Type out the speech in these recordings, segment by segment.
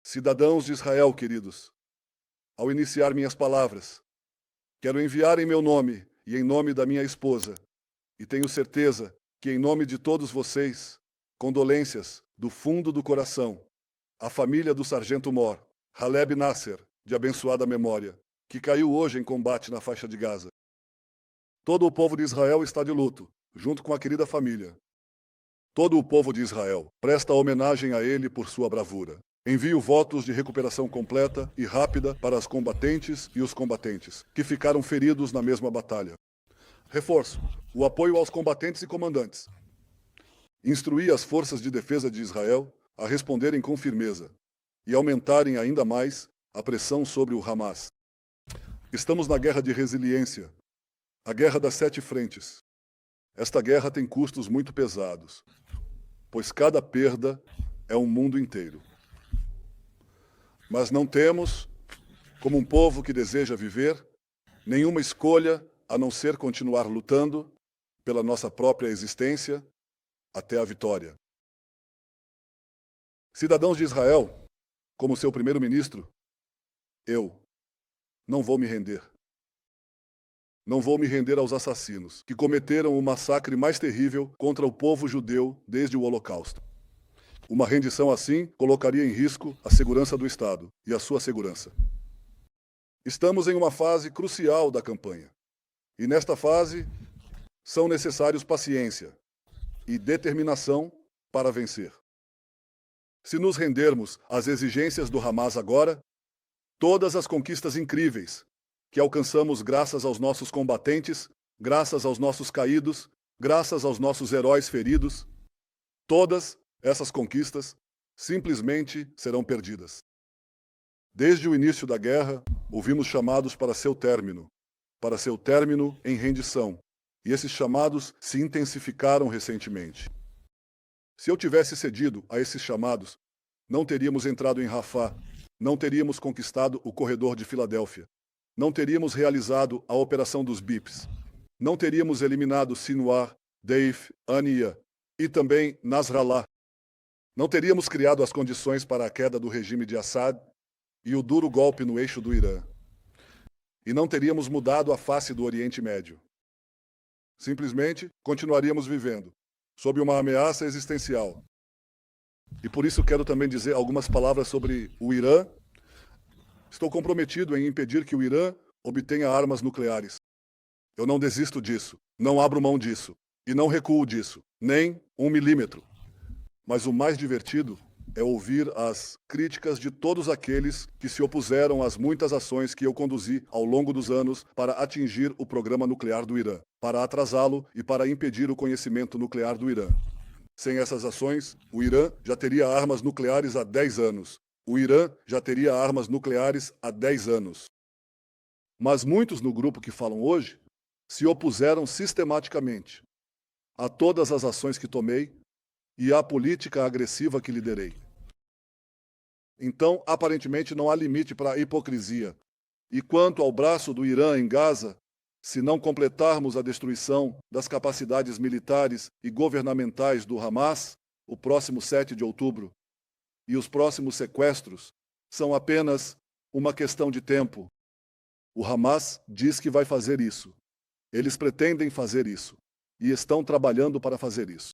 Cidadãos de Israel, queridos, ao iniciar minhas palavras, quero enviar em meu nome e em nome da minha esposa, e tenho certeza que em nome de todos vocês, condolências do fundo do coração, à família do sargento Mor, Haleb Nasser, de abençoada memória, que caiu hoje em combate na faixa de Gaza. Todo o povo de Israel está de luto, junto com a querida família. Todo o povo de Israel presta homenagem a ele por sua bravura. Envio votos de recuperação completa e rápida para as combatentes e os combatentes, que ficaram feridos na mesma batalha. Reforço o apoio aos combatentes e comandantes. Instruí as forças de defesa de Israel a responderem com firmeza e aumentarem ainda mais a pressão sobre o Hamas. Estamos na guerra de resiliência, a guerra das 7 frentes. Esta guerra tem custos muito pesados, pois cada perda é um mundo inteiro. Mas não temos, como um povo que deseja viver, nenhuma escolha a não ser continuar lutando pela nossa própria existência até a vitória. Cidadãos de Israel, como seu primeiro-ministro, eu não vou me render. Não vou me render aos assassinos que cometeram o massacre mais terrível contra o povo judeu desde o Holocausto. Uma rendição assim colocaria em risco a segurança do Estado e a sua segurança. Estamos em uma fase crucial da campanha. E nesta fase são necessários paciência e determinação para vencer. Se nos rendermos às exigências do Hamas agora, todas as conquistas incríveis que alcançamos graças aos nossos combatentes, graças aos nossos caídos, graças aos nossos heróis feridos, todas essas conquistas simplesmente serão perdidas. Desde o início da guerra, ouvimos chamados para seu término em rendição, e esses chamados se intensificaram recentemente. Se eu tivesse cedido a esses chamados, não teríamos entrado em Rafah, não teríamos conquistado o corredor de Filadélfia, não teríamos realizado a Operação dos Bips, não teríamos eliminado Sinwar, Deif, Ania e também Nasrallah. Não teríamos criado as condições para a queda do regime de Assad e o duro golpe no eixo do Irã. E não teríamos mudado a face do Oriente Médio. Simplesmente continuaríamos vivendo sob uma ameaça existencial. E por isso quero também dizer algumas palavras sobre o Irã. Estou comprometido em impedir que o Irã obtenha armas nucleares. Eu não desisto disso, não abro mão disso e não recuo disso, nem 1 milímetro. Mas o mais divertido é ouvir as críticas de todos aqueles que se opuseram às muitas ações que eu conduzi ao longo dos anos para atingir o programa nuclear do Irã, para atrasá-lo e para impedir o conhecimento nuclear do Irã. Sem essas ações, o Irã já teria armas nucleares há 10 anos. O Irã já teria armas nucleares há 10 anos. Mas muitos no grupo que falam hoje se opuseram sistematicamente a todas as ações que tomei e à política agressiva que liderei. Então, aparentemente, não há limite para a hipocrisia. E quanto ao braço do Irã em Gaza, se não completarmos a destruição das capacidades militares e governamentais do Hamas, o próximo 7 de outubro, e os próximos sequestros, são apenas uma questão de tempo. O Hamas diz que vai fazer isso. Eles pretendem fazer isso. E estão trabalhando para fazer isso.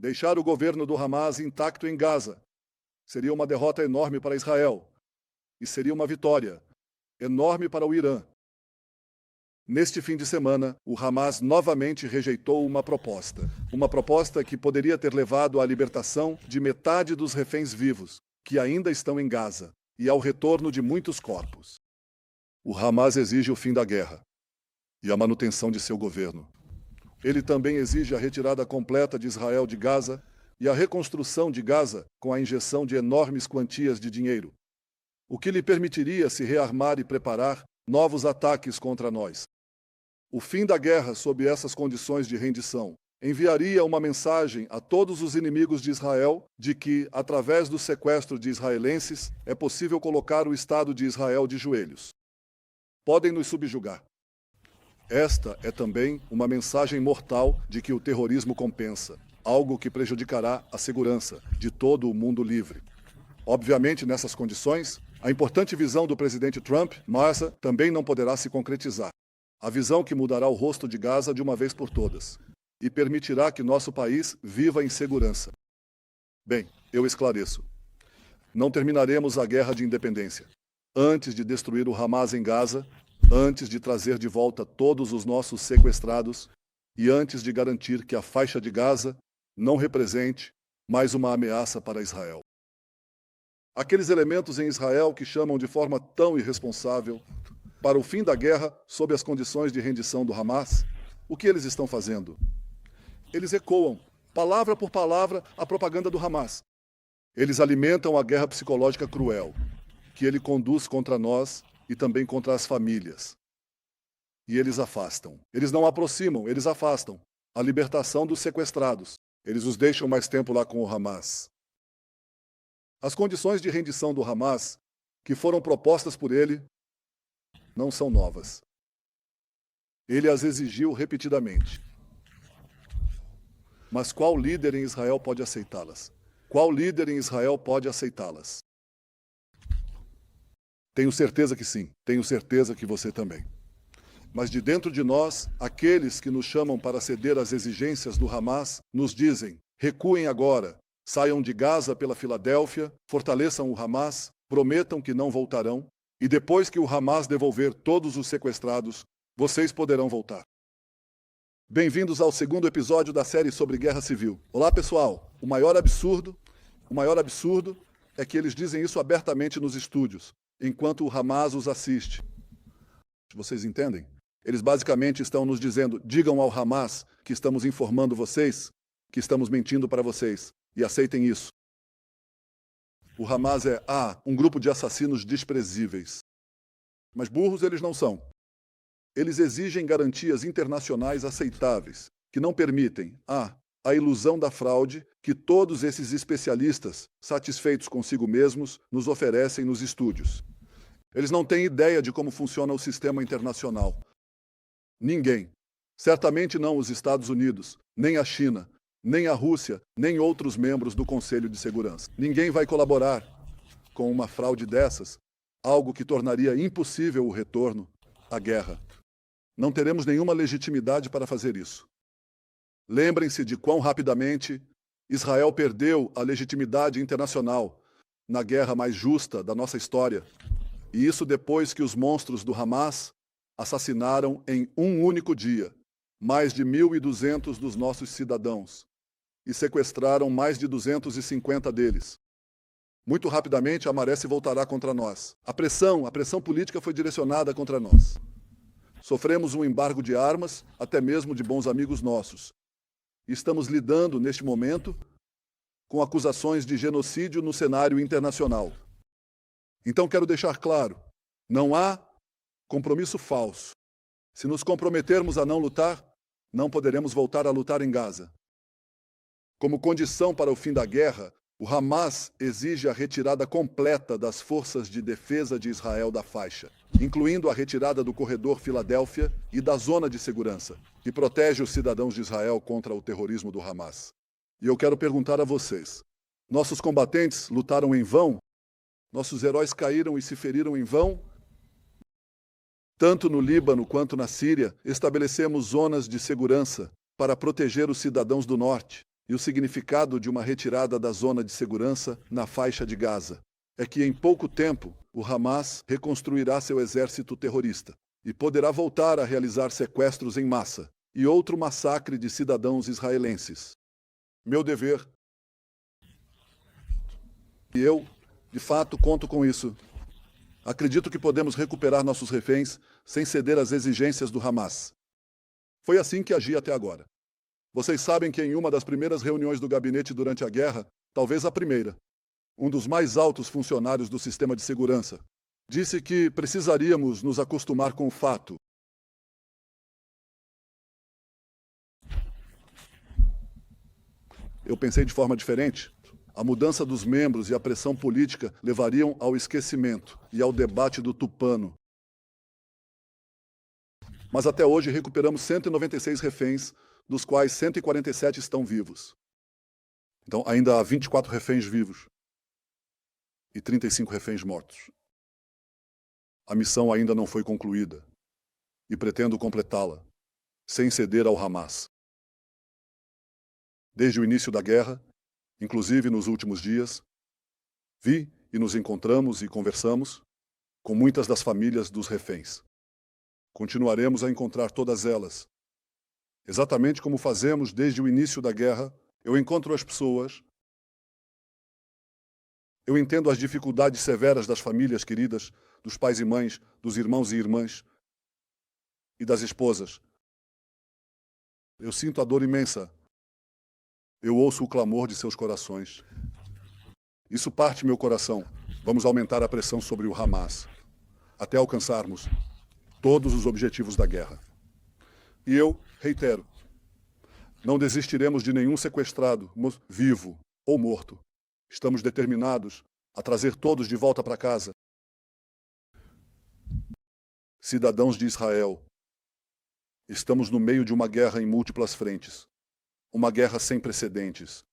Deixar o governo do Hamas intacto em Gaza seria uma derrota enorme para Israel e seria uma vitória enorme para o Irã. Neste fim de semana, o Hamas novamente rejeitou uma proposta que poderia ter levado à libertação de metade dos reféns vivos que ainda estão em Gaza e ao retorno de muitos corpos. O Hamas exige o fim da guerra e a manutenção de seu governo. Ele também exige a retirada completa de Israel de Gaza e a reconstrução de Gaza com a injeção de enormes quantias de dinheiro, o que lhe permitiria se rearmar e preparar novos ataques contra nós. O fim da guerra sob essas condições de rendição enviaria uma mensagem a todos os inimigos de Israel de que, através do sequestro de israelenses, é possível colocar o Estado de Israel de joelhos. Podem nos subjugar. Esta é também uma mensagem mortal de que o terrorismo compensa, algo que prejudicará a segurança de todo o mundo livre. Obviamente, nessas condições, a importante visão do presidente Trump, Massa, também não poderá se concretizar. A visão que mudará o rosto de Gaza de uma vez por todas e permitirá que nosso país viva em segurança. Bem, eu esclareço. Não terminaremos a guerra de independência. Antes de destruir o Hamas em Gaza, antes de trazer de volta todos os nossos sequestrados e antes de garantir que a faixa de Gaza não represente mais uma ameaça para Israel. Aqueles elementos em Israel que chamam de forma tão irresponsável para o fim da guerra sob as condições de rendição do Hamas, o que eles estão fazendo? Eles ecoam, palavra por palavra, a propaganda do Hamas. Eles alimentam a guerra psicológica cruel que ele conduz contra nós e também contra as famílias. E eles afastam. Eles não aproximam, eles afastam a libertação dos sequestrados. Eles os deixam mais tempo lá com o Hamas. As condições de rendição do Hamas, que foram propostas por ele, não são novas. Ele as exigiu repetidamente. Mas qual líder em Israel pode aceitá-las? Qual líder em Israel pode aceitá-las? Tenho certeza que sim, tenho certeza que você também. Mas de dentro de nós, aqueles que nos chamam para ceder às exigências do Hamas, nos dizem: recuem agora, saiam de Gaza pela Filadélfia, fortaleçam o Hamas, prometam que não voltarão, e depois que o Hamas devolver todos os sequestrados, vocês poderão voltar. Bem-vindos ao segundo episódio da série sobre guerra civil. Olá, pessoal. O maior absurdo é que eles dizem isso abertamente nos estúdios, enquanto o Hamas os assiste. Vocês entendem? Eles basicamente estão nos dizendo: digam ao Hamas que estamos informando vocês, que estamos mentindo para vocês, e aceitem isso. O Hamas é, um grupo de assassinos desprezíveis. Mas burros eles não são. Eles exigem garantias internacionais aceitáveis, que não permitem, a ilusão da fraude que todos esses especialistas, satisfeitos consigo mesmos, nos oferecem nos estúdios. Eles não têm ideia de como funciona o sistema internacional. Ninguém, certamente não os Estados Unidos, nem a China, nem a Rússia, nem outros membros do Conselho de Segurança. Ninguém vai colaborar com uma fraude dessas, algo que tornaria impossível o retorno à guerra. Não teremos nenhuma legitimidade para fazer isso. Lembrem-se de quão rapidamente Israel perdeu a legitimidade internacional na guerra mais justa da nossa história. E isso depois que os monstros do Hamas assassinaram em um único dia mais de 1.200 dos nossos cidadãos e sequestraram mais de 250 deles. Muito rapidamente a maré se voltará contra nós. A pressão política foi direcionada contra nós. Sofremos um embargo de armas, até mesmo de bons amigos nossos. E estamos lidando, neste momento, com acusações de genocídio no cenário internacional. Então quero deixar claro, não há compromisso falso. Se nos comprometermos a não lutar, não poderemos voltar a lutar em Gaza. Como condição para o fim da guerra, o Hamas exige a retirada completa das forças de defesa de Israel da faixa, incluindo a retirada do corredor Filadélfia e da zona de segurança, que protege os cidadãos de Israel contra o terrorismo do Hamas. E eu quero perguntar a vocês: nossos combatentes lutaram em vão? Nossos heróis caíram e se feriram em vão? Tanto no Líbano quanto na Síria, estabelecemos zonas de segurança para proteger os cidadãos do norte. E o significado de uma retirada da zona de segurança na faixa de Gaza é que, em pouco tempo, o Hamas reconstruirá seu exército terrorista e poderá voltar a realizar sequestros em massa e outro massacre de cidadãos israelenses. Meu dever. E eu, de fato, conto com isso. Acredito que podemos recuperar nossos reféns sem ceder às exigências do Hamas. Foi assim que agi até agora. Vocês sabem que em uma das primeiras reuniões do gabinete durante a guerra, talvez a primeira, um dos mais altos funcionários do sistema de segurança disse que precisaríamos nos acostumar com o fato. Eu pensei de forma diferente. A mudança dos membros e a pressão política levariam ao esquecimento e ao debate do tupano. Mas até hoje recuperamos 196 reféns, dos quais 147 estão vivos. Então ainda há 24 reféns vivos. e 35 reféns mortos. A missão ainda não foi concluída e pretendo completá-la, sem ceder ao Hamas. Desde o início da guerra, inclusive nos últimos dias, vi e nos encontramos e conversamos com muitas das famílias dos reféns. Continuaremos a encontrar todas elas. Exatamente como fazemos desde o início da guerra, eu encontro as pessoas. Eu entendo as dificuldades severas das famílias queridas, dos pais e mães, dos irmãos e irmãs e das esposas. Eu sinto a dor imensa. Eu ouço o clamor de seus corações. Isso parte meu coração. Vamos aumentar a pressão sobre o Hamas, até alcançarmos todos os objetivos da guerra. E eu reitero, não desistiremos de nenhum sequestrado, vivo ou morto. Estamos determinados a trazer todos de volta para casa. Cidadãos de Israel, estamos no meio de uma guerra em múltiplas frentes. Uma guerra sem precedentes.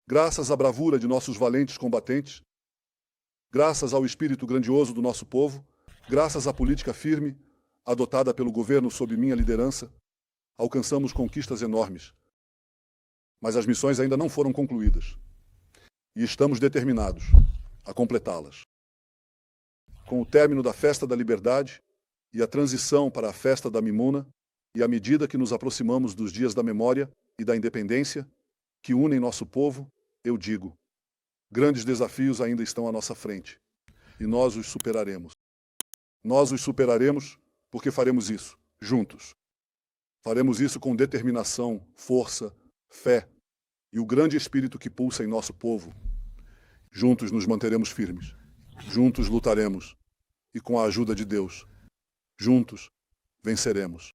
Graças à bravura de nossos valentes combatentes, graças ao espírito grandioso do nosso povo, graças à política firme adotada pelo governo sob minha liderança, alcançamos conquistas enormes. Mas as missões ainda não foram concluídas. E estamos determinados a completá-las. Com o término da Festa da Liberdade e a transição para a Festa da Mimuna, e à medida que nos aproximamos dos dias da memória e da independência, que unem nosso povo, eu digo, grandes desafios ainda estão à nossa frente, e nós os superaremos. Nós os superaremos porque faremos isso, juntos. Faremos isso com determinação, força, fé e o grande espírito que pulsa em nosso povo. Juntos nos manteremos firmes. Juntos lutaremos. E com a ajuda de Deus, juntos venceremos.